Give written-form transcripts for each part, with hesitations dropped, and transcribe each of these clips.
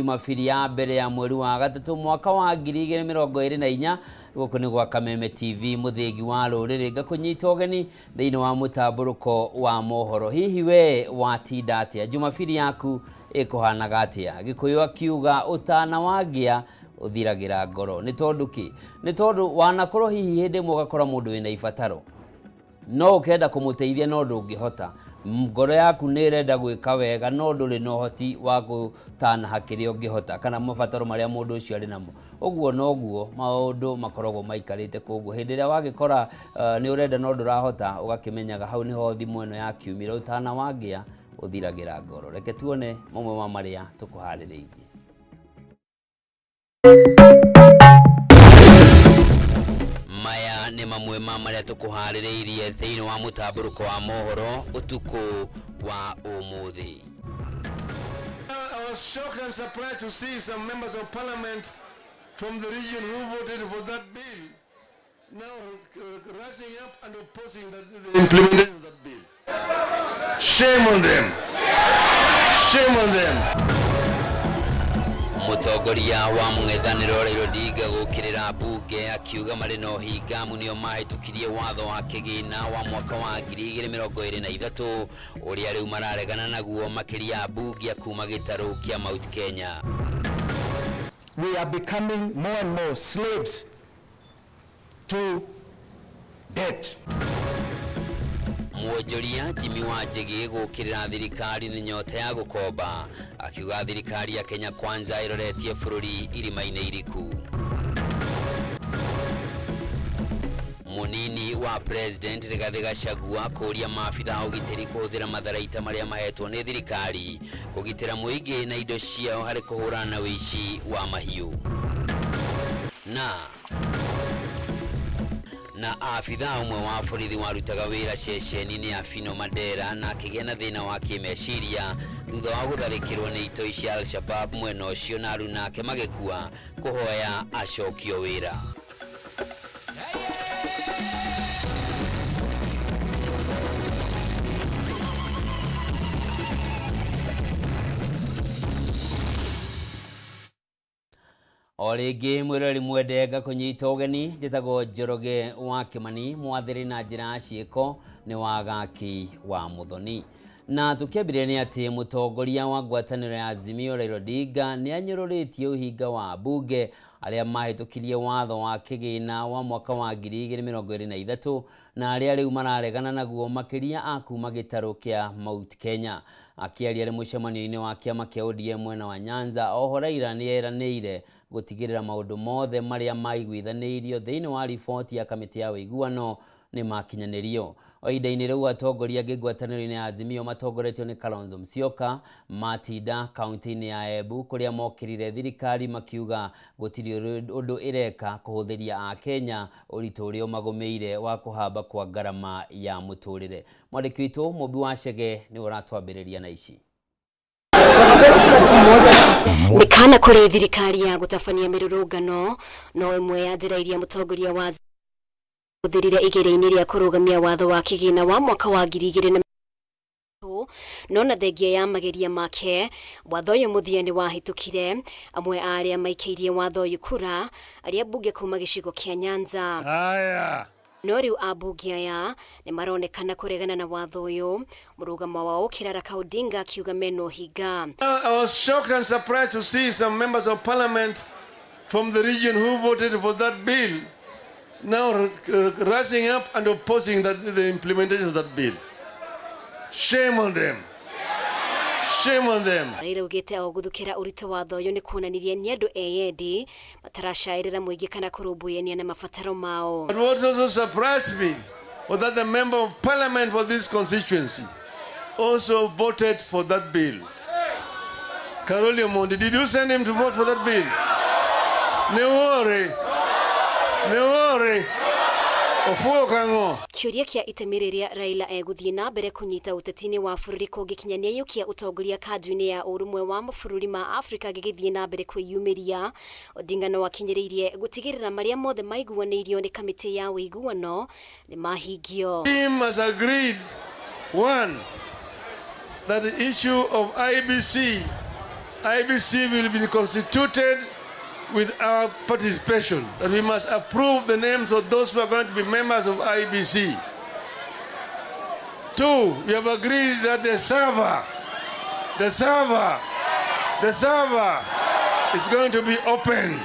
Jumapili ya mbere ya mweri wa gatatu mwaka wa 2024 guko ni gwa Kameme TV muthigi wa ruriri gakunyita ogeni thiini wa mutamburuko wa mohoro. Hihi we watinda atia? Jumapili yaku ikuhanaga atia? Gikuyu akiuga utana wagia uthiragira ngoro ni tondu ki? Ni tondu wanakorwo hihi hinde mugakora mundu wina ibataro no ukenda kumuteithia no ndungihota, ngoro yaku nirenda gwika wega no nduri no hoti wa gutana hakiri ungihota kana mabataro maria mundu ucio ari namo. Uguo no guo maundu makoragwo maikarite koguo hindi ria wagikora ni urenda no ndurahota ugakimenyaga hau niho thimu eno ya kiumira utana wagia uthiragira ngoro. Reke tuone mamwe ma maria tukuhaririirie. Maya ni mamwe ma maria tukuhaririirie thiini wa mutamburuko wa mohoro utuku wa umuthi. I was shocked and surprised to see some members of parliament from the region who voted for that bill now rising up and opposing the implementation of that bill. Shame on them. Shame on them. Mutongoria wa mung'ethaniro Raila Odinga gukirira bunge akiuga mari no hinga munio mahitukirie watho wa kigina wa mwaka wa 2023 uria riu mararegana naguo makiria bunge akuma gitaru kia Mount Kenya. We are becoming more and more slaves to debt. Muonjoria Jimmy Wanjigi gukirira thirikari ni nyota ya gukomba akiuga thirikari ya Kenya Kwanza iroretie bururi irima-ini iriku. Munini wa president Rigathi Gachagua kuria maabitha ugitiri kuhuthira matharaita maria mahetwo ni thirikari kugitira muingi na indo ciao hari kuhurana na wici wa mahiu. Na afitha umwe wa borithi warutaga wira ceceni-ini ya Fino Mandera na akigena thina wa kimeciria thutha wa gutharikirwo ni itoi cia Al-Shabab mwena ucio na aru nake magikua kuhoya acokio wira. Origi mwirori mwendenga kunyita ogeni njitagwo Njoroge wa Kimani mwathiri na njira ciiko ni wagaki wa muthoni. Na tukiambire ni ati mutongoria wa ngwataniro ya Azimio Raila Odinga ni anyururitie uhinga wa bunge aria mahitukirie watho wa kigina wa mwaka wa 2023 na aria riu mararegana naguo makiria akuma gitaru kia Mount Kenya. Akiaria ri mucemanio-ini wa kiama kia ODM mwena wa Nyanza, oho Raila ni eraniire gutigirira maundu mothe maria maiguithanirio thiini wa riboti ya kamiti ya uiguano ni makinyanirio. Oidaini riu atongoria ngwataniro-ini ya Azimio matongoretio ni Kalonzo Musyoka matinda kaunti-ini ya Embu kuria mokirire thirikari makiuga gutiri undu ireka kuhuthiria a Kenya uritu uria magumeire wa kuhamba kwa garama ya muturire. Mwandiki witu Mubi wa Chege ni uratwambiriria na ici. Nikana kuri thirikari ya gutafania mirurungano no imwe ya njira iria mutongoria wa guthirire igere-ini ria kurugamia watho wa kigina wa mwaka wa 2023 nona thengia ya mageria make watho uyu muthiani wahitukire amwe aria maikeirie watho uyu kura aria bunge kuma gicigo kia Nyanza. No riu abunge aya ni maronekana kuregana na watho uyu murugamo wa ukirara Odinga akiuga meno higa. I was shocked and surprised to see some members of parliament from the region who voted for that bill now rising up and opposing the implementation of that bill. Shame on them. Shame on them. Raila ugite oguthukira urito watho uyu ni kuonanirie ni andu eyendi matarashairira muingi kana kurumbuiania na mabataro mao. But what also surprised me was that the member of parliament for this constituency also voted for that bill. Karoli Omondi, did you send him to vote for that bill? No worry. Kiuria kia itemiriria Raila eguthie na mbere kunyita utetini wa bururi kungikinyania yukia utongoria kaduni ya urumwe wa mabũrũri ma Afrika gigithie na mbere kwiyumiria. Odinga no akinyiririe gutigirira maria mothe maiguanirio ni kamiti ya uiguano ni mahingio. Team has agreed one that the issue of IBC IBC will be constituted with our participation, that we must approve the names of those who are going to be members of IBC. 2, we have agreed that the server is going to be opened.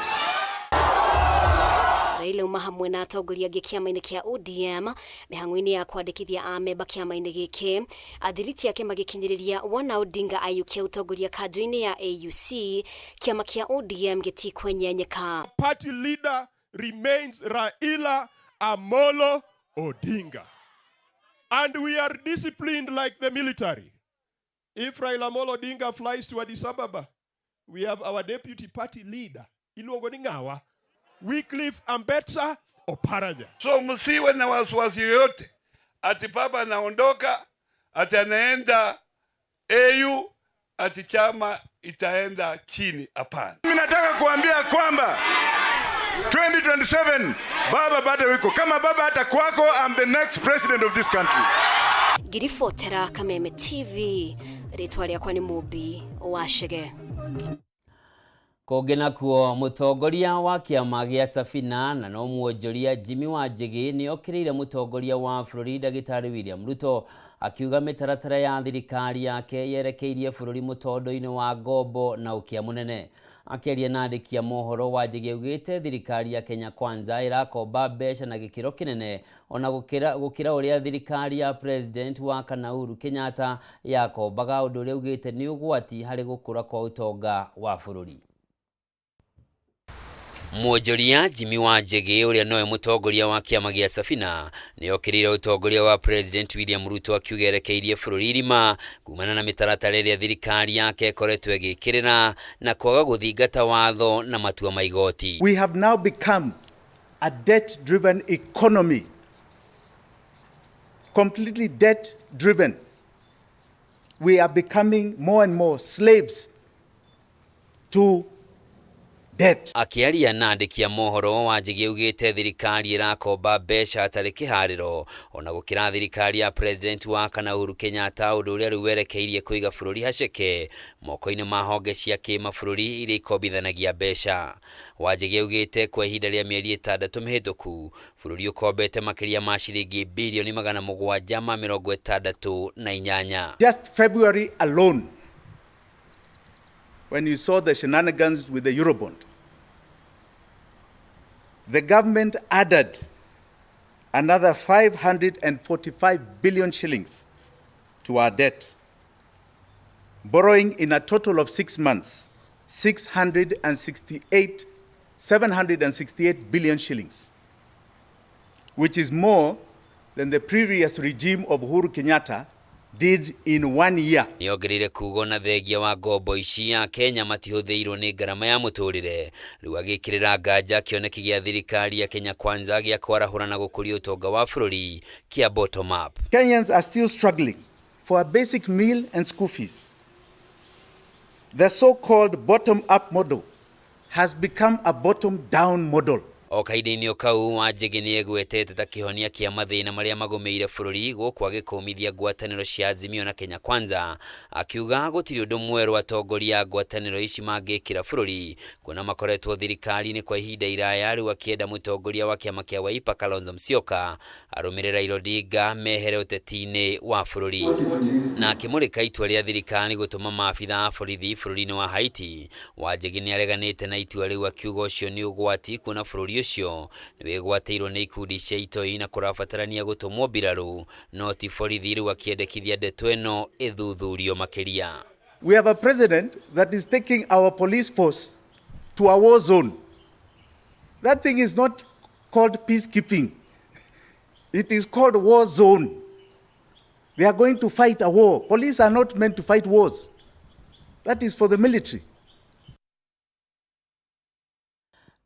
Raila uma hamwe na atongoria angĩ kĩama-inĩ kĩa ODM mĩhang'o-inĩ ya kwandĩkithia amemba kĩama-inĩ gĩkĩ, athiriti ake magĩkinyĩrĩria wona Odinga aiyũkia ũtongoria kanjũ-inĩ ya AUC, kĩama kĩa ODM gĩtikwenyenyeka. Party leader remains Raila Amolo Odinga, and we are disciplined like the military. If Raila Amolo Odinga flies to Addis Ababa, we have our deputy party leader iluongo ni ng'awa, Wycliffe Ambetsa Oparanya. So msiwe na wasiwasi yoyote ati baba anaondoka, ati anaenda AU, ati chama itaenda chini. Hapana. Mimi nataka kuambia kwamba 2027 baba bado yuko. Kama baba hata kwako, I'm the next president of this country. Girifotera Kameme TV, ritwa rĩakwa nĩ Mũmbi wa Shege. Kũngĩ kuo mũtongoria wa kĩama gĩa Safina na no muonjoria Jimmy Wanjigi nĩ okĩrĩire mũtongoria wa bũrũri Ndagĩtarĩ William Ruto akiuga mĩtaratara ya thirikari yake yerekeirie bũrũri mũtondo-inĩ wa ngombo na ũkĩa mũnene. Akĩaria na andĩki a mohoro, Wanjigi augĩte thirikari ya Kenya Kwanza ĩrakomba mbeca na gĩkĩro kĩnene ona gũkĩra ũrĩa thirikari ya President wa kana Uhuru Kenyatta yakombaga, ũndũ ũrĩa augĩte nĩ ũgwati harĩ gũkũra kwa ũtonga wa bũrũri. Muonjoria Jimmy Wanjigi ũrĩa nowe mũtongoria wa kĩama gĩa Safina nĩ okĩrĩire ũtongoria wa President William Ruto akiuga erekeirie bũrũri irima kumana na mĩtaratara ĩrĩa thirikari yake ĩkoretwo ĩgĩkĩrĩra na kwaga gũthingata watho na matua ma igoti. We have now become a debt-driven economy, completely debt-driven. We are becoming more and more slaves to debt. Akiaria na andĩki a mohoro, Wanjigi augĩte thirikari ĩrakomba mbeca hatarĩ kĩharĩro ona gũkĩra thirikari ya President wa kana Uhuru Kenyatta, ũndũ ũrĩa rĩu werekeirie kũiga bũrũri haceke moko-inĩ ma honge cia kĩmabũrũri iria ikombithanagia mbeca. Wanjigi augĩte kwa ihinda rĩa mĩeri 6 mĩhĩtũku bũrũri ũkombete makĩria ma ciringi bilioni 768. Just February alone, when you saw the shenanigans with the Eurobond, the government added another 545 billion shillings to our debt, borrowing in a total of 6 months, 768 billion shillings, which is more than the previous regime of Uhuru Kenyatta did in 1 year. Nĩ ongereire kuuga na thengia wa ngombo ici ya Kenya matihũthĩirwo nĩ ngarama ya mũtũrĩre, rĩu agĩkĩrĩra nganja kĩoneki gĩa thirikari ya Kenya Kwanza gĩa kwarahũra na gũkũria ũtonga wa bũrũri kia bottom up. Kenyans are still struggling for a basic meal and school fees. The so-called bottom-up model has become a bottom-down model. O kahinda-inĩ o kau, Wanjigi nĩ egwetete ta kĩhonia kĩa mathĩna marĩa magũmĩire bũrũri gũkũ agĩkũmithia ngwatanĩro cia Azimio na Kenya Kwanza, akiuga gũtirĩ ũndũ mwerũ atongoria ngwatanĩro ici mangĩkĩra bũrũri kuona makoretwo thirikari-inĩ kwa ihinda iraya, rĩu akĩenda mũtongoria wa kĩama kĩa Wiper Kalonzo Musyoka arũmĩrĩre Raila Odinga mehere ũteti-inĩ wa bũrũri. Na akĩmũrĩka itua rĩa thirikari gũtũma maabitha a borithi bũrũri-inĩ wa Haiti, Wanjigi nĩ areganĩte na itua rĩu akiuga ũcio nĩ ũgwati kuona bũrũri ũcio nĩ wĩgwatĩirwo nĩ ikundi cia itoi na kũrabatarania gũtũmwo mbirarũ no ti borithi, rĩu akĩendekithia ndeto ĩno ĩthuthurio makĩria. We have a president that is taking our police force to a war zone. That thing is not called peacekeeping. It is called war zone. They are going to fight a war. Police are not meant to fight wars. That is for the military.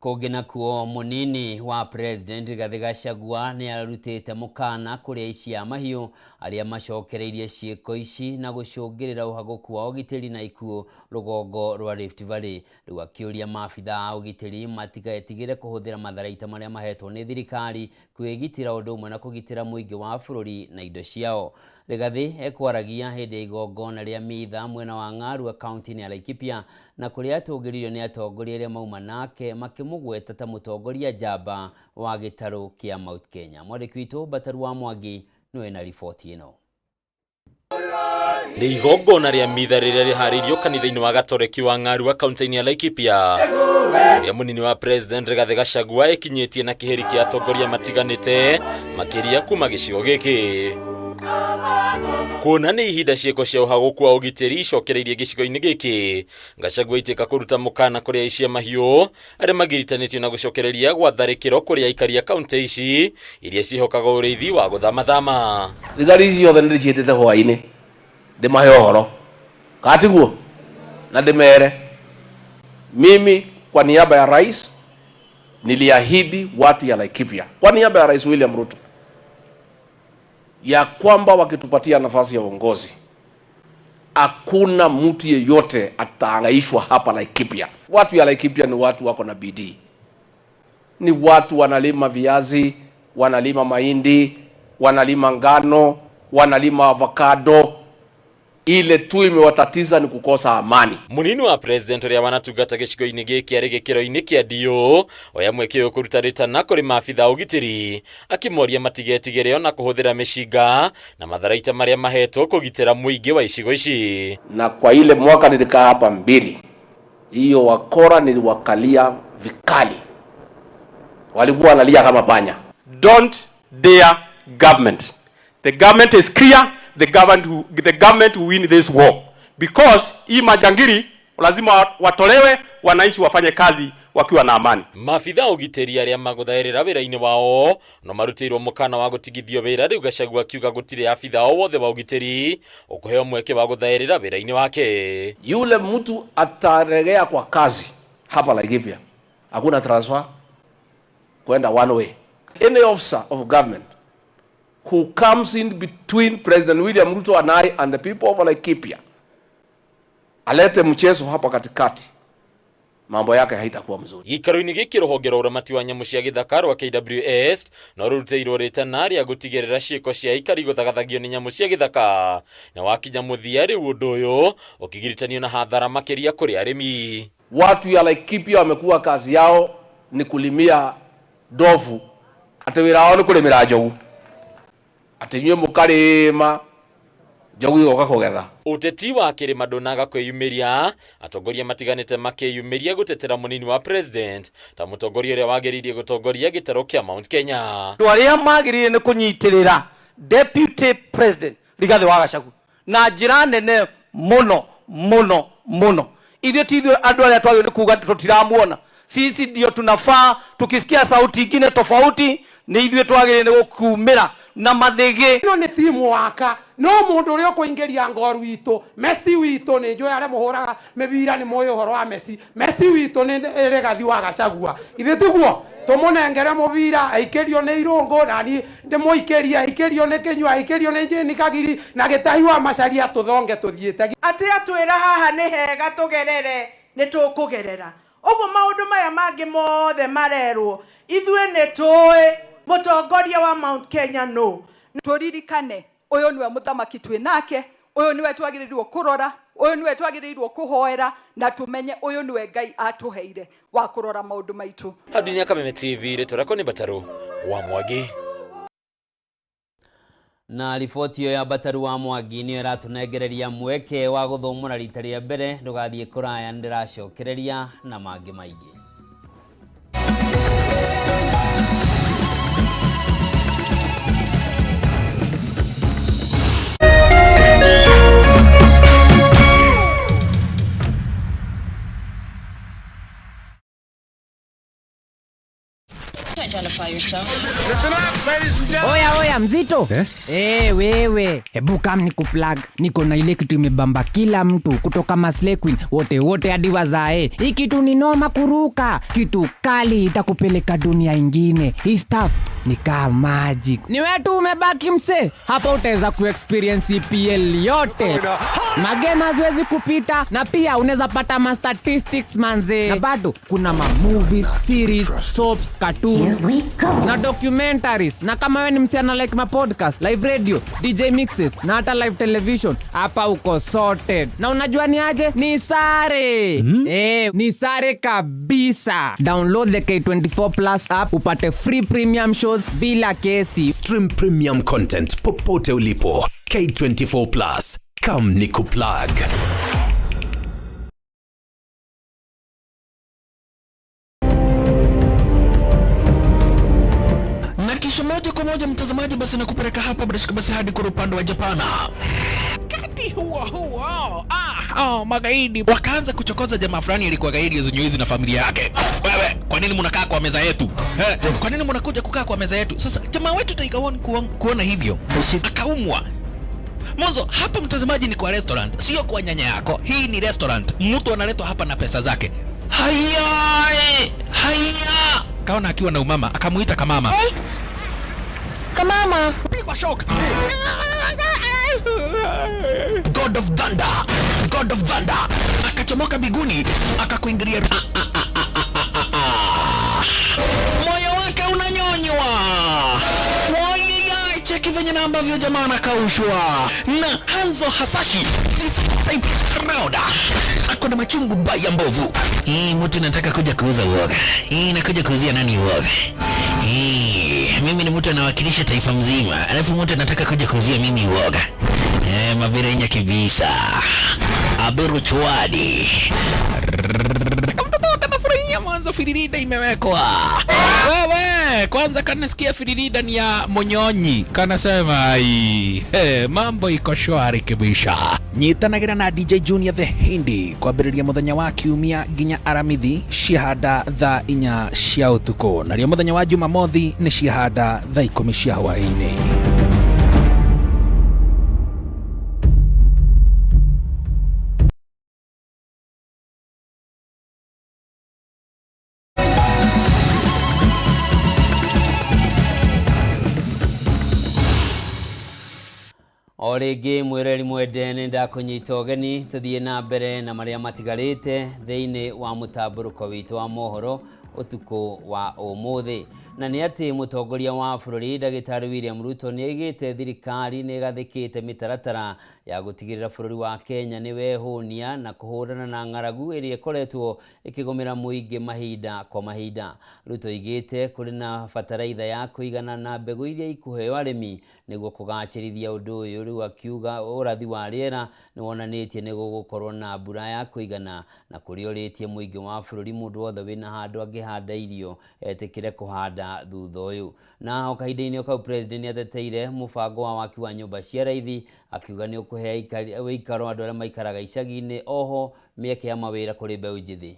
Kũngĩ kuo mũnini wa President Rigathi Gachagua nĩ arutĩte mũkana kũrĩ aici a mahiũ arĩa macokereirie ciĩko ici na gũcũngĩrĩra ũhagũku wa ũgitĩri na ikuũ rũgongo rwa Rift Valley, rĩu akĩũria maabitha a ũgitĩri matigetigĩre kũhũthĩra matharaita marĩa mahetwo nĩ thirikari kwĩgitĩra ũndũ ũmwe na kũgitĩra mũingĩ wa bũrũri na indo ciao. Rigathi ekwaragia hindi igongona ria mitha mwena wa Ng'arua county ya Laikipia na kuria atungiririo ni atongoria aria mauma nake makimugweta ta mutongoria njamba wa gitaru kia Mount Kenya. Mwandiki witu Bataru wa Mwangi niwe na riboti ino. Ni igongona ria mitha riria riharirio kanitha-ini wa Gatoreki wa Ng'arua county ya Laikipia. Ria munini wa president Rigathi Gachagua ekinyitie na kiheri kia atongoria matiganite makiria kuma gicigo giki. Kuona ni ihinda cieko cia uhaguku wa ugitiri icokereirie gicigo-ini giki, Gachagua iteka kuruta mukana kuria icia mahiu aria magiritanitio na gucokereria gwa tharikiro kuria aikari a county ici iria cihokaga uriithi wa guthamathama. Thigari icio othe nĩ ciĩtĩte hwaĩ-inĩ ndimahe ũhoro katiguo na ndimere mimi kwa niaba ya rais niliahidi watu ya Laikipia kwa niaba ya Rais William Ruto ya kwamba wakitupatia nafasi ya uongozi hakuna mtu yeyote ataangaishwa hapa Laikipia. Watu ya Laikipia ni watu wako na bidii, ni watu wanalima viazi, wanalima mahindi, wanalima ngano, wanalima avocado. Ile tu imewatatiza ni kukosa amani. Munini wa president ria wanatungata gicigo-ini giki ari gikiro-ini kia dio oya mweke yo kuruta ritana kuri maafitha ugitiri akimoria matigetigere na kuhuthira mishinga na matharaita maria mahetwo kugitira muingi wa icigo ici. Na kwa ile mwaka nilikaa hapa mbili, hiyo wakora niliwakalia vikali, walikuwa wanalia kama panya. Don't dare government. The government is clear. The government will win this war, because hii majangiri lazima watolewe, wananchi wafanye kazi wakiwa na amani. Maafitha ugitiri aria maguthairira wira-ini wao no marutirwo mukana wa gutigithio wira, riu Gachagua akiuga gutire afitha o wothe wa ugitiri ukuheo mweke wa guthairira wira-ini wake. Yule mtu ataregea kwa kazi hapa Laikipia, hakuna transfer kwenda one way. Any officer of government who comes in between President William Ruto and I and the people of Laikipia alete mchezo hapa katikati, mambo yake haitakuwa mzuri. Gikaro-ini giki ruhonge rwa uramati wa nyamu cia githaka rwa KWS no ruteirwo ritana ria gutigirira ciiko cia ikari guthagathagio ni nyamu cia githaka na wakinya muthia riu undu uyu ukigiritanio na hathara makiria kuri arimi. Watu ya Laikipia wamekuwa kazi yao ni kulimia ndovu, ati wira wao ni kulimira njogu, ati nywe mukarima njogu igoka kugetha. Uteti wa kirima ndunaga kwiyumiria, atongoria matiganite makiyumiria gutetera munini wa president ta mutongoria uria wagiririe gutongoria gitaro kia Mount Kenya. Twaria magiririe ni kunyitirira deputy president Rigathi wa Gachagua na njira nene muno. Ithio tithio andu aria twagio ni kuga tutiramuona. Sisi ndio tunafaa, tukisikia sauti ingine tofauti ni ithio twagire ni gukumira na mathigi. No ni timu waka no mundu uri okuingiria ngoru witu Messi witu ni njoya aria muhuraga mibira ni moyo horo wa Messi witu ni Rigathi wa Gachagua. Ithe tiguo tumunengere mubira aikirio ni irungu na ni ndimuikiria aikirio ni kinywa aikirio ni njini kagiri na gitahi wa macaria tuthonge tuthiite ati atwira haha ni hega tugerere ni tukugerera uguo maundu maya mangi mothe marerwo ithue ni tuwe mutongoria wa Mount Kenya no turirikane uyu niwe muthamaki twi nake, uyu niwe twagirirwo kurora, uyu niwe twagirirwo kuhoera na tumenye uyu niwe Ngai atuheire wa kurora maundu maitu. Hadinya Kameme TV retorako ni Bataru wa Mwangi. Na riboti yo ya Bataru wa Mwangi niyo iratunengereria mweke wa guthomora rita ria mbere, ndugathie kuraya ndiracokereria na mangi maingi. Oya mzito wewe hebu kam nikuplug, niko na ile kitu imebamba kila mtu kutoka Maslay Queen wote hadi wazae. Hii kitu ni noma kuruka, kitu kali itakupeleka dunia ingine. Hii stuff ni kama magic. Ni wetu umebaki mse. Hapa utaweza kuexperience EPL yote. Magame haziwezi kupita na pia unaweza pata ma statistics manze. Na bado kuna ma movies, series, soaps, cartoons na documentaries. Na kama wewe ni msichana like ma podcast, live radio, DJ mixes na hata live television, hapa uko sorted. Na unajua ni aje? Ni sare. Ni sare kabisa. Download the K24 Plus app upate free premium shows bila kesi. Stream premium content popote ulipo. K24 Plus. Come nikuplug. Na kisha moja kwa moja mtazamaji, basi nakupeleka hapa basi hadi kwa upande wa Japana. Kati huo magaidi wakaanza kuchokoza jamaa fulani alikuwa gaidi Zunyuizi na familia yake. Wewe, kwa nini mnakaa kwa meza yetu? Kwa nini mnakuja kukaa kwa meza yetu? Sasa jamaa wetu taikaona kuona hivyo akaumwa. Mwanzo hapa mtazamaji ni kwa restaurant, sio kwa nyanya yako. Hii ni restaurant. Mtu analetwa hapa na pesa zake. Haya! Kaona akiwa na umama, akamuita Kamama. Hey. Kamama, pigwa shock. God of Thunder. Akachomoka biguni, akakuingilia. Moyo wake unanyonywa. Cheki venye na ambavyo jamaa anakaushwa. Na Hanzo Hasashi is type crowd. Ako na machungu baya mbovu. Mtu nataka kuja kuuza uoga. Nakuja kuuzia nani uoga? Mimi ni mtu anawakilisha taifa mzima. Alafu mtu anataka kuja kuuzia mimi uoga. Mabira nya kibisa. Abiru chwadi. Mwanzo firirida imewekwa. Wewe, kwanza kanasikia firirida ni ya Monyonyi. Kanasema mambo iko shwari kibisha. Nyitanagira na DJ Junior the Hindi kwa biriria muthenya wa kiumia ginya aramithi shihada tha inya cia utuko. Na rio muthenya wa Jumamothi ni shihada tha 10 cia hwaini. Origi mwireri mwendene ndakunyita ugeni tuthie na mbere na maria matigarite theini wa mutamburuko witu wa mohoro utuko wa umuthi. Na ni ati mutongoria wa bururi Dagitari William Ruto ni aigite thirikari ni gathikite mitaratara ya gutigirira bururi wa Kenya ni wehunia na kuhurana na ng'aragu iri ikoretwo ikigomera muingi mahinda kwa mahinda. Ruto igite kuri na fataraitha ya kuigana na mbegu iria ikuheo arimi niguo kugacirithia undu uyu riu akiuga urathi wa riera ni wonanitie ni gugukorwo na mbura ya kuigana na kurioritie muingi wa bururi mundu wothe wina handu angihanda irio etikire kuhanda thutha uyu. Na okahinda-ini okau president ateteire mubango wa waki wa nyumba cia raithi akiuga ni ukuhea ikaro andu aria maikaraga icagi-ini oho mieke ya mawira kuri mbeu njithi.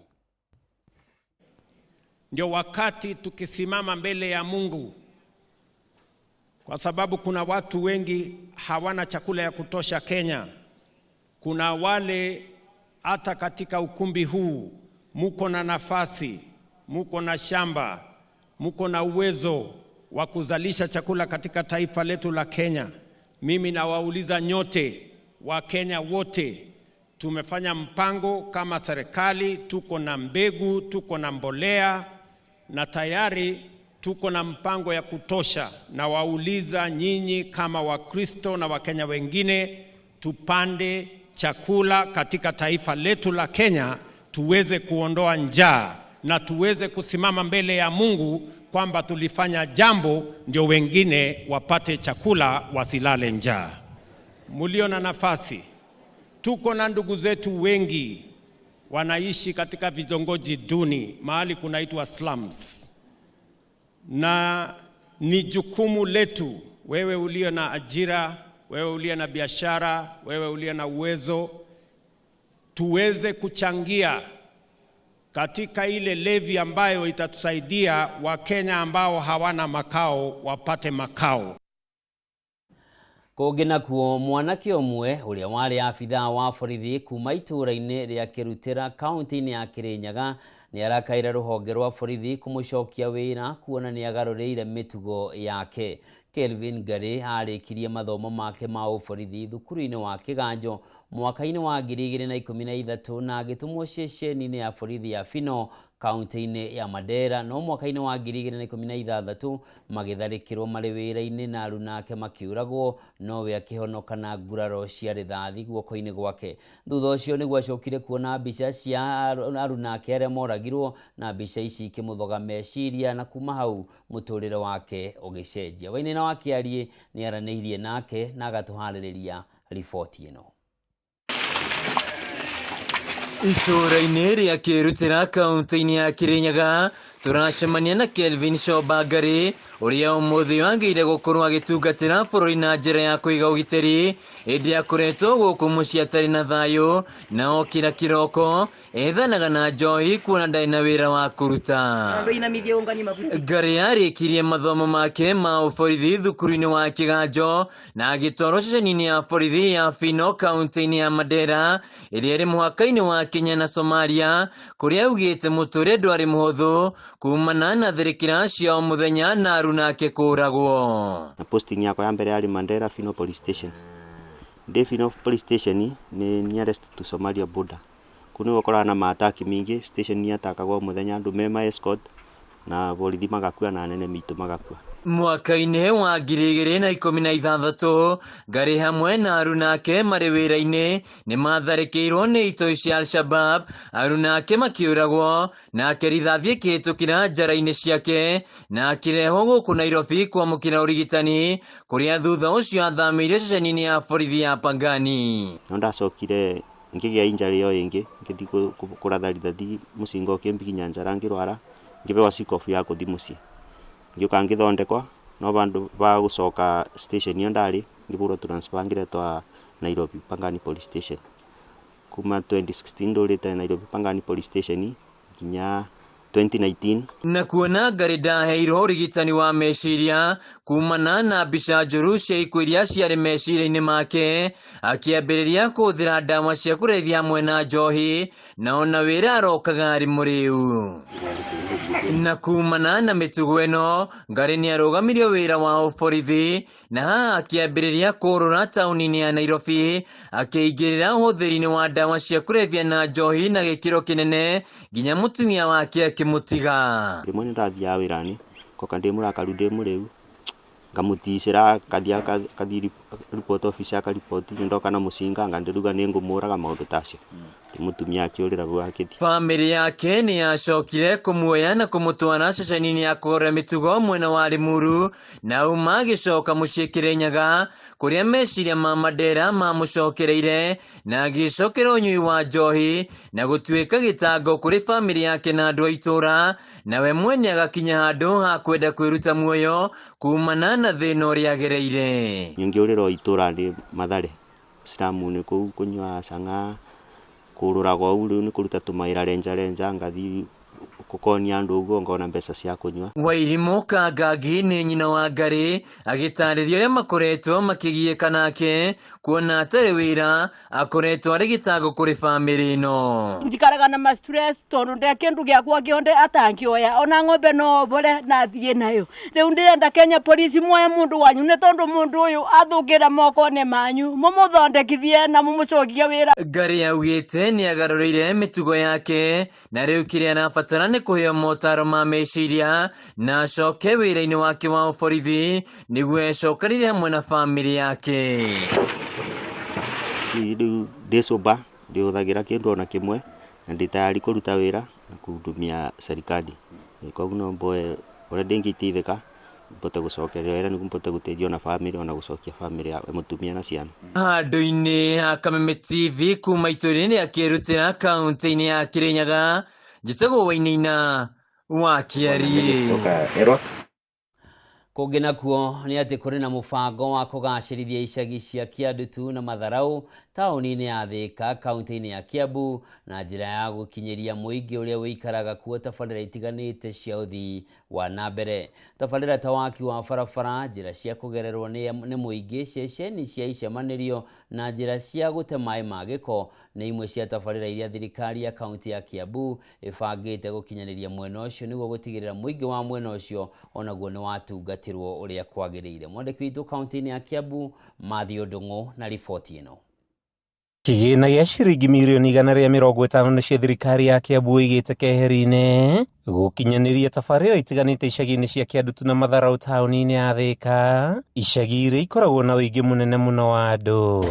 Ndio wakati tukisimama mbele ya Mungu, kwa sababu kuna watu wengi hawana chakula ya kutosha Kenya. Kuna wale hata katika ukumbi huu muko na nafasi, muko na shamba, muko na uwezo wa kuzalisha chakula katika taifa letu la Kenya. Mimi nawauliza nyote, wa Kenya wote, tumefanya mpango kama serikali, tuko na mbegu, tuko na mbolea na tayari tuko na mpango ya kutosha. Na wauliza nyinyi kama Wakristo na Wakenya wengine, tupande chakula katika taifa letu la Kenya, tuweze kuondoa njaa na tuweze kusimama mbele ya Mungu kwamba tulifanya jambo ndio wengine wapate chakula, wasilale njaa. Mulio na nafasi, tuko na ndugu zetu wengi wanaishi katika vitongoji duni, mahali kunaitwa slums. Na ni jukumu letu, wewe ulio na ajira, wewe ulio na biashara, wewe ulio na uwezo, tuweze kuchangia katika ile levy ambayo itatusaidia Wakenya ambao hawana makao wapate makao. Kũngĩ nakuo mwanake ũmwe ũrĩa warĩ abithaa wa borithi kuma itũũra-inĩ rĩa Kĩrutĩra kaunti-inĩ ya Kĩrĩnyaga nĩ arakaĩra rũhonge rwa borithi kũmũcokia wĩra kuona nĩ agarũrĩire mĩtugo yake. Kelvin Ngari arĩkirie mathomo make ma ũborithi thukuru-inĩ wa Kĩganjo mwaka-inĩ wa 2013 na agĩtũmwo ceceni-inĩ ya borithi ya Fino kaunti-inĩ ya Mandera, no mwaka-inĩ wa 2016 magĩtharĩkĩrwo marĩ wĩra-inĩ na aruna ake makĩũragwo, nowe akĩhonoka na nguraro cia rithathi guoko-inĩ gwake. Thutha ũcio nĩguo acokire kuona mbica cia aruna ake arĩa moragirwo, na mbica ici ikĩmũthoga meciria, na kuma hau mũtũrĩre wake ũgĩcenjia. Wainaina wa Kĩarie nĩ aranĩirie nake na agatũharĩrĩria riboti ĩno. Itũũra-inĩ rĩa Kĩrutĩra kaunti-inĩ ya Kĩrĩnyaga turacemania na Kelvin Ngari ũrĩa ũmũthĩ wangĩire gũkorwo agĩtungatĩra bũrũri na njĩra ya kũiga ũgitĩri, ĩndĩ akoretwo gũkũ mũciĩ atarĩ na thayũ, na okĩra kĩroko ethanaga na njohi kuona ndarĩ na wĩra wa kũruta. Ngari arĩkirie mathomo make ma ũborithi thukuru-inĩ wa Kĩganjo na agĩtwarwo ceceni-inĩ ya borithi ya Fino kaunti-inĩ ya Mandera ĩrĩa ĩrĩ mũhaka-inĩ wa Kenya na Somalia, kũrĩa augĩte mũtũrĩre ndwarĩ mũhũthũ kumana na tharĩkĩra cia o mũthenya na aruna ake kũragwo. Na posting yako ya mbere yari Mandera Fino Police Station. Ndi Fino Police Station ni nearest to Somalia border. Kuni gũkoragwo na maataki mingi, station ni atakagwo mũthenya, andũ mema escort na borithi magakua na anene mitũ magakua. Mwaka-inĩ wa 2016 Ngari hamwe na aruna ake marĩ wĩra-inĩ nĩ matharĩkĩirwo nĩ itoi cia Al-Shabab, aruna ake makĩũragwo na rithathi ĩkĩhĩtũkĩra njara-inĩ ciake na akĩrehwo gũkũ Nairobi kwamũkĩra ũrigitani, kũrĩa thutha ũcio athamĩire ceceni-inĩ ya borithi ya Pangani. No ndacokire ngĩgĩa injury yo ĩngĩ, ngĩthiĩ kũratha rithathi mũcinga ũkĩmbikinya njara ngĩrwara, ngĩbewa sick off ya gũthiĩ mũciĩ. Ngĩũka ngĩthondekwa, no bandũ ba gũcoka station ĩyo ndarĩ, ngĩbũrwo transfer ngĩretwa Nairobi Pangani Police Station. Kuma 2016 ndũrĩte Nairobi Pangani Police Station nginya 2019. Na kuona Ngari ndaheirwo ũrigitani wa meciria kumana na mbica njũru cia ikuũ iria ciarĩ meciria-inĩ make, akĩambĩrĩria kũhũthĩra ndawa cia kũrebia hamwe na njohi, na ona wĩra arokaga arĩ mũrĩu. Na kumana na mĩtugo ĩno, Ngari nĩ arũgamirio wĩra wa ũborithi, na haha akĩambĩrĩria kũrũra taũni-inĩ ya Nairobi, akĩingĩrĩra ũhũthĩri-inĩ wa ndawa cia kũrebia na njohi na gĩkĩro kĩnene, nginya mũtumia wake akĩmũtiga. Rĩmwe nĩ ndathiaga wĩra-inĩ, ngoka ndĩ mũrakaru ndĩ mũrĩu, ngamuticĩra kathiĩ report office akaripoti, ndoka na mũcinga ngandĩruga nĩ ngũmũraga, maũndũ tacio. Mũtumia akĩũrĩra gwake. Famĩlĩ yake nĩ yacokire kũmuoya na kũmũtwara ceceni-inĩ ya kũrora mĩtugo mwena wa Limuru, na uma agĩcoka mũciĩ Kĩrĩnyaga, kũrĩa meciria ma Mandera mamũcokereire na agĩcokera ũnyui wa njohi na gũtuĩka gĩtango kũrĩ famĩlĩ yake na andũ a itũũra, nawe mwene agakinya handũ ha kwenda kwĩruta muoyo kumana na thĩna ũrĩa agereire. Ngĩũrĩrwo itũũra ndĩ Mathare Slamu-inĩ kũu kũnyua cang'a, kũrũragwo ũũ, rĩu nĩ kũruta tũmawĩra renja ngathiĩ gũkonia andũ ũguo ngona mbeca cia kũnyua. Wairimũ Kangangi nĩ nyina wa Ngari agĩtarĩria ũrĩa makoretwo makĩgiĩka nake kuona atarĩ wĩra, akoretwo arĩ gĩtango kũrĩ famĩlĩ ĩno. Njikaraga na ma stress tondũ ndĩ kĩndũ gĩakwa gĩothe atangĩoya, ona ng'ombe no bore na thiĩ nayo. Rĩu ndĩrenda Kenya Police muoye mũndũ wanyu nĩ tondũ mũndũ ũyũ athũkĩra moko-inĩ manyu, mũmũthondekithie na mũmũcokie wĩra. Ngari augĩte nĩ agarũrĩire mĩtugo yake, na rĩu kĩrĩa arabatara nĩ kũheo motaro ma meciria na acoke wĩra-inĩ wake wa ũborithi nĩguo ecokanĩrie hamwe na famĩlĩ yake. Rĩu ndĩ sober, ndĩhũthagĩra kĩndũ ona kĩmwe na ndĩ tayari kũruta wĩra na kũhudumia serikali. Koguo no mboe ũrĩa ndĩngĩteithĩka mbote gũcokeria wĩra nĩguo mbote gũteithia na famĩlĩ, ona gũcokia famĩlĩ ya mũtumia na ciana. Handũ-inĩ ha Kameme TV kuma itũũra-inĩ rĩa Kĩrutĩra kaunti-inĩ ya Kĩrĩnyaga, njĩtagwo Wainaina wa Kĩarie. Kũngĩ nakuo nĩ atĩ kũrĩ na mũbango wa kũgacĩrithia icagi cia Kĩandutu na Matharau taũni-inĩ ya Thĩka kaunti-inĩ ya Kiambu na njĩra ya gũkinyĩria mũingĩ ũrĩa wĩikaraga kuo tabarĩra itiganĩte cia ũthii wa nambere. Tabarĩra ta waki wa barabara, njĩra cia kũgererwo nĩ mũingĩ, ceceni cia icemanĩrio na njĩra cia gũte maĩ ma gĩko nĩ imwe cia tabarĩra iria thirikari ya kaunti ya Kiambu ĩbangĩte gũkinyanĩria mwena ũcio nĩguo gũtigĩrĩra mũingĩ wa mwena ũcio onaguo nĩ watungatirwo ũrĩa kwagĩrĩire. Mwandĩki witũ kaunti-inĩ ya Kiambu Mathio Ndung'u na riboti ĩno. Kĩgĩna gĩa ciringi mirioni 150 nĩcio thirikari ya Kiambu ĩigĩte keheri-inĩ gũkinyanĩria tabarĩra itiganĩte icagi-inĩ cia Kĩandutu na Matharau taũni-inĩ ya Thĩka, icagi iria ikoragwo na ũingĩ mũnene mũno wa andũ.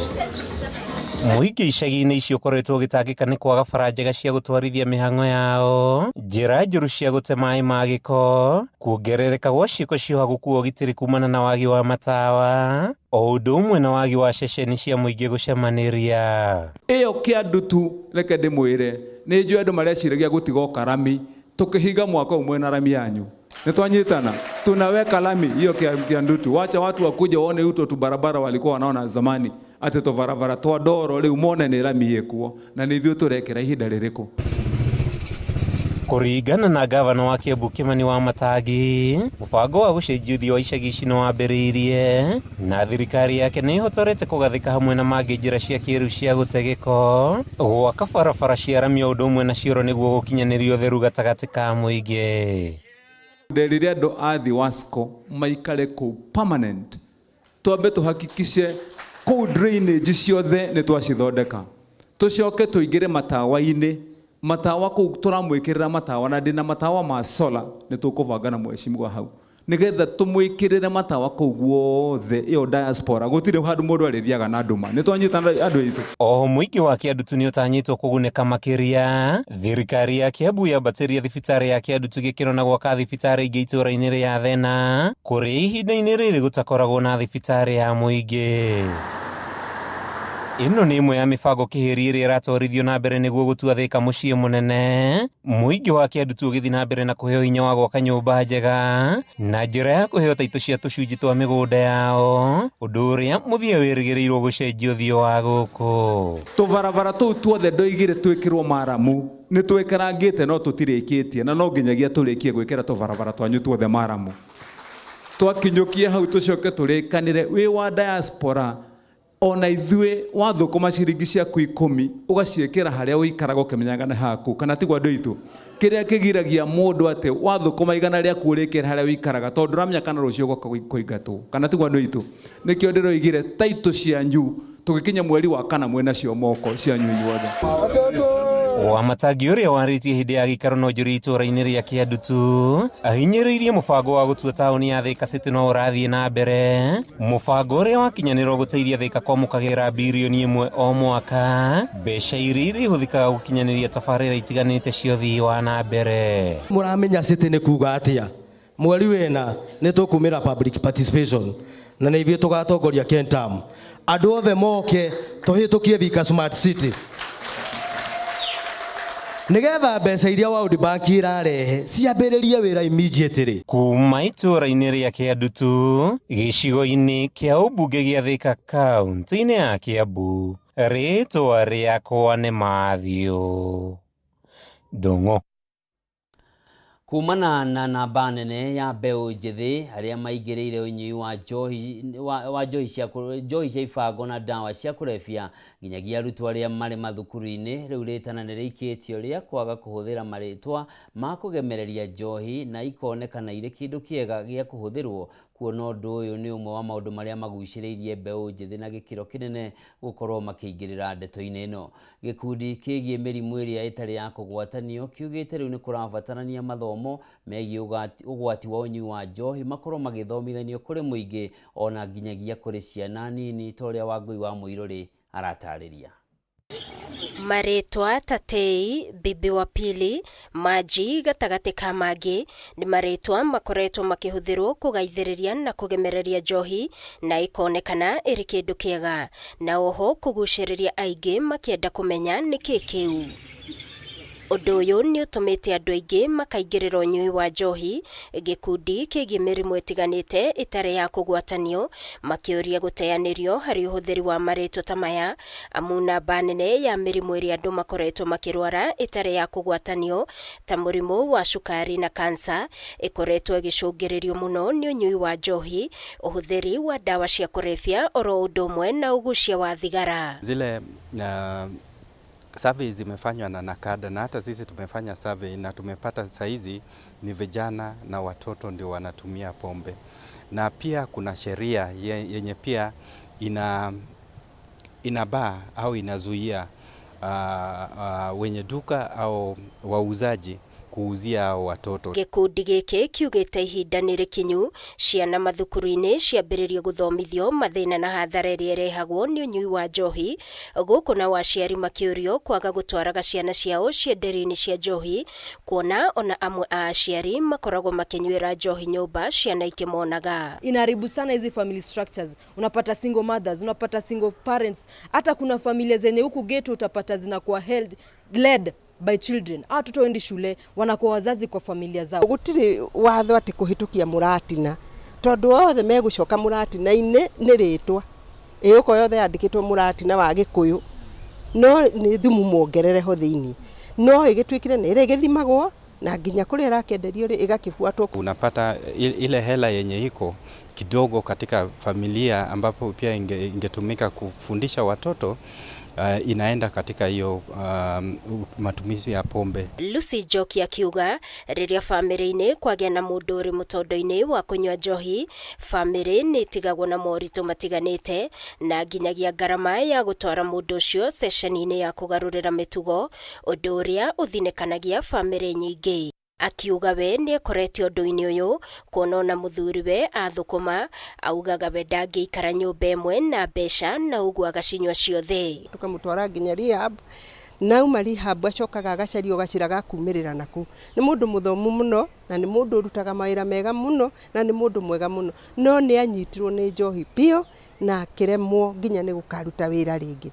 Mũingĩ icagi-inĩ icio ũkoretwo ũgĩtangĩka nĩ kwaga bara njega cia gũtwarithia mĩhang'o yao, njĩra njũru cia gũte maĩ ma gĩko, kuongerereka gwa ciĩko cia ũhagũku ũgitĩri kumana na wagi wa matawa, o ũndũ ũmwe na wagi wa ceceni cia mũingĩ gũcemanĩria. Ĩyo Kĩandutu reke ndĩmwĩre nĩ njũĩ andũ mareciragia gũtigoka rami, tũkĩhinga mwaka ũmwe na rami yanyu. Nitwanyitana, tunaweka lami hiyo Kĩandutu. Wacha watu wakuja waone uto tu barabara walikuwa wanaona zamani. Ate to barabara twa ndoro rĩu mone nĩ rami yekuo na nĩ ithuĩ tũrekera ihinda rĩrĩkũ. Kũringana na gavana wa Kiambu Kimani wa Matangi, mũbango wa gũcenjia ũthii wa icagi ici nĩ wambĩrĩirie na thirikari yake nĩ ĩhotorete kũgathĩka hamwe na mangĩ njĩra cia kĩrĩu cia gũte gĩko, gwaka barabara cia rami o ũndũ ũmwe na cioro nĩguo gũkinyanĩria ũtheru gatagatĩ ka mũingĩ. Rĩrĩa andũ a Thiwasco maikare kũu permanent, twambe tũhakikishe kũu drainage ciothe nĩ twacithondeka. Tũcoke tũingĩre matawa-inĩ, matawa kũu tũramwĩkĩrĩra matawa na ndĩna matawa ma solar nĩ tũkũbanga na mheshimiwa hau, nĩgetha tũmwĩkĩrĩre matawa kũu guothe ĩyo diaspora gũtirĩ handũ mũndũ arĩthiaga na nduma. Nĩ twanyitana andũ aitũ. O mũingĩ wa Kĩandutu nĩ ũtanyĩtwo kũgunĩka makĩria. Thirikari ya Kiambu yambatĩria thibitarĩ ya Kĩandutu gĩkĩro na gwaka thibitarĩ ingĩ itũũra-inĩ rĩa Thena, kũrĩ ihinda-inĩ rĩrĩ gũtakoragwo na thibitarĩ ya mũingĩ. Ĩno nĩ ĩmwe ya mĩbango kĩhĩri ĩrĩa ĩratwarithio na mbere nĩguo gũtua Thĩka mũciĩ mũnene, mũingĩ wa Kĩandutu ũgĩthiĩ na mbere na kũheo hinya wa gwaka nyũmba njega na njĩra ya kũheo taitũ cia tũcunjĩ twa mĩgũnda yao, ũndũ ũrĩa mũthia wĩrĩgĩrĩirwo gũcenjia ũthiũ wa gũkũ. Tũbarabara tũu tuothe ndoigire twĩkĩrwo maramu nĩ twĩkarangĩte no tũtirĩkĩtie na no nginyagia tũrĩkie gwĩkĩra tũbarabara twanyu tuothe maramu. Twakinyũkie hau tũcoke tũrĩkanĩre wĩ wa diaspora ona ithuĩ wathũkũma ciringi ciaku 10 ũgaciĩkĩra harĩa ũikaraga ũkĩmenyaga nĩ haku, kana tigwa andũ aitũ. Kĩrĩa kĩgiragia mũndũ atĩ wathũkũma igana rĩaku ũrĩkĩra harĩa ũikaraga tondũ ndũramenya kana rũciũ ũgoka kũingatwo, kana tigwa andũ aitũ. Nĩkĩo ndĩroigire taitũ cianyu tũgĩkinya mweri wa kana mwena cio moko cianyu inyuothe. Wamatangi ũrĩa warĩtie hĩndĩ ya gĩikaro na ũnjũri itũũra-inĩ rĩa Kĩandutu ahinyĩrĩirie mũbango wa gũtua taũni ya Thĩka City no ũrathiĩ na mbere, mũbango ũrĩa wakinyanĩrwo gũteithia Thĩka kwamũkagĩra birioni 1 o mwaka, mbeca iria irĩhũthĩkaga gũkinyanĩria tabarĩra itiganĩte cia ũthii wa na mbere. Mũramenya City nĩ kuga atĩa? Mweri wena nĩ tũkumĩra public participation na nĩ ithuĩ tũgatongoria Kentam. Andũ othe moke tũhĩtũkie Thĩka Smart City. Nĩgetha mbeca iria World Bank irarehe ciambĩrĩrie wĩra immediately. Kuma itũũra-inĩ rĩa Kĩandutu, gĩcigo-inĩ kĩa ũmbunge gĩa Thĩka kaunti-inĩ ya Kiambu, rĩtwa rĩakwa nĩ Mathio Ndung'u. Kumana na namba nene ya mbeũ njĩthĩ arĩa maingĩrĩire ũnyui wa njohi cia ibango na ndawa cia kũrebia nginyagia arutwo arĩa marĩ mathukuru-inĩ, rĩu rĩtana nĩ rĩikĩtio rĩa kwaga kũhũthĩra marĩtwa ma kũgemereria njohi na ikonekana irĩ kĩndũ kĩega gĩa kũhũthĩrwo, kuona ũndũ ũyũ nĩ ũmwe wa maũndũ marĩa magucĩrĩirie mbeũ njĩthĩ na gĩkĩro kĩnene gũkorwo makĩingĩrĩra ndeto-inĩ ĩno. Gĩkundi kĩgiĩ mĩrimũ ĩrĩa ĩtarĩ ya kũgwatanio kiugĩte rĩu nĩ kũrabatarania mathomo megiĩ ũgwati wa ũnyui wa njohi makorwo magĩthomithanio kũrĩ mũingĩ ona nginyagia kũrĩ ciana nini ta ũrĩa Wangũi wa Mũirũrĩ aratarĩria. Marĩtwa ta Tei, Bibi wa Pili, Maji gatagatĩ ka mangĩ nĩ marĩtwa makoretwo makĩhũthĩrwo kũgaithĩrĩria na kũgemereria njohi na ikonekana ĩrĩ kĩndũ kĩega, na oho kũgucĩrĩria aingĩ makĩenda kũmenya nĩkĩ kĩu. Ũndũ ũyũ nĩ ũtũmĩte andũ aingĩ makaingĩrĩra ũnyui wa njohi, gĩkundi kĩgiĩ mĩrimũ ĩtiganĩte ĩtarĩ ya kũgwatanio makĩũria gũteanĩrio harĩ ũhũthĩri wa marĩtwa ta maya, amu namba nene ya mĩrimũ ĩrĩa andũ makoretwo makĩrwara ĩtarĩ ya kũgwatanio ta mũrimũ wa cukari na kansa ĩkoretwo ĩgĩcũngĩrĩrio mũno nĩ ũnyui wa njohi, ũhũthĩri wa dawa cia kũrebia, oro ũndũ ũmwe na ũgucia wa thigara. Zile survey zimefanywa na NACADA na hata sisi tumefanya survey na tumepata saizi ni vijana na watoto ndio wanatumia pombe, na pia kuna sheria yenye pia inabaa au inazuia wenye duka au wauzaji kuuzia watoto. Gĩkundi gĩkĩ kiugĩte ihinda nĩ rĩkinyu ciana mathukuru-inĩ ciambĩrĩrie gũthomithio mathĩna na hathara ĩrĩa ĩrehagwo nĩ ũnyui wa njohi, gũkũ na aciari makĩũrio kwaga gũtwaraga ciana ciao cienderio-inĩ cia njohi, kuona ona amwe a aciari makoragwo makĩnyuĩra njohi nyũmba ciana ikĩmonaga. Inaharibu sana hizi family structures. Unapata single mothers, unapata single parents. Hata kuna familia zenye huku ghetto utapata zinakuwa led by children. Watoto wendi shule wanakuwa wazazi kwa familia zao. Gutiri watho ati kuhitukia muratina tondu othe megucoka muratina-ini ni ritwa iyuko yothe yandikitwo muratina wa Gikuyu no ni thumu muongerere ho thiini no igitwikire ni rigithimagwo na nginya kuria rakenderio ri igakifuatwo. Unapata ile hela yenye iko kidogo katika familia ambapo pia ingetumika kufundisha watoto inaenda katika hiyo matumizi ya pombe. Lucy Joki akiuga rĩrĩa famĩrĩ-inĩ kwagĩa na mũndũ ũrĩ mũtondo-inĩ wa kũnyua njohi, famĩrĩ nĩ ĩtigagwo na moritũ matiganĩte na nginyagia ngarama ya gũtwara mũndũ ũcio ceceni-inĩ ya kũgarũrĩra mĩtugo, ũndũ ũrĩa ũthinĩkanagia famĩrĩ nyingĩ. Akiuga we nĩ ekorete ũndũ-inĩ ũyũ kuona ona mũthuriwe athũkũma, augaga we ndangĩikara nyũmba ĩmwe na mbeca na ũguo agacinyua ciothe. Tukamũtwara nginya rehab, nauma rehab acokaga agacario gacira ga kumĩrĩra naku. Nĩ mũndũ mũthomu mũno na nĩ mũndũ ũrutaga mawĩra mega mũno na nĩ mũndũ mwega mũno, no nĩ anyitirwo nĩ njohi biũ na akĩremwo nginya nĩ gũkaruta wĩra rĩngĩ.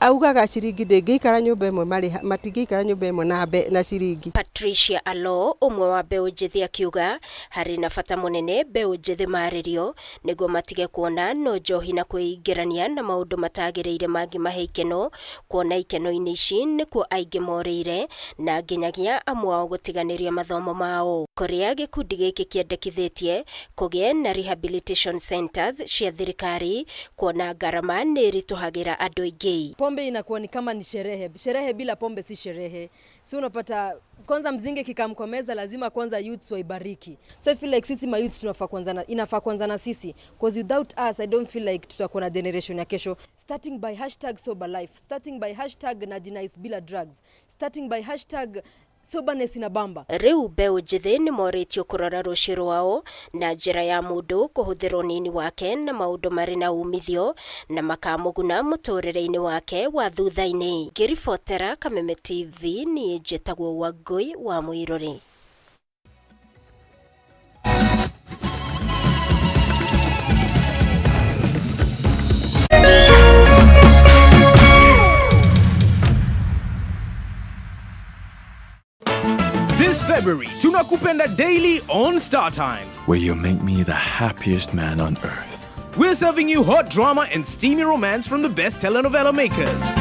Augaga ciringi ndĩngĩikara nyũmba ĩmwe matingĩikara nyũmba ĩmwe na ciringi. Patricia Alo, ũmwe wa mbeũ njĩthĩ akiuga harĩ na bata mũnene mbeũ njĩthĩ marĩrio nĩguo matige kuona no njohi na kwĩingĩrania na maũndũ matagĩrĩire mangĩmahe ikeno, kuona ikeno-inĩ ici nĩkuo aingĩ morĩire na nginyagia amwe ao gũtiganĩria mathomo mao. Kũrĩa gĩkundi gĩkĩ kĩendekithĩtie kũgĩe na rehabilitation centers cia thirikari, kuona ngarama nĩ ĩritũhagĩra andũ aingĩ. Pombe inakuwa ni kama ni sherehe. Sherehe bila pombe si sherehe. Si unapata kwanza mzinge kikamkomeza lazima kwanza youths waibariki. So I feel like sisi youths inafaa kwanza na sisi. Because without us I don't feel like tutakuwa na generation ya kesho. Starting by #soberlife. Starting by #najinais bila drugs. Starting by soberness ina bamba. Rĩu mbeũ njĩthĩ nĩ morĩtio kũrora rũciũ rwao na njĩra ya mũndũ kũhũthĩra ũnini wake na maũndũ marĩ na umithio na makamũguna mũtũrĩre-inĩ wake wa thutha-inĩ. Ngĩribotera Kameme TV niĩ njĩtagwo Wangui wa Mũirũrĩ. This February, tunakupenda daily on Star Times, where you make me the happiest man on earth. We're serving you hot drama and steamy romance from the best telenovela makers.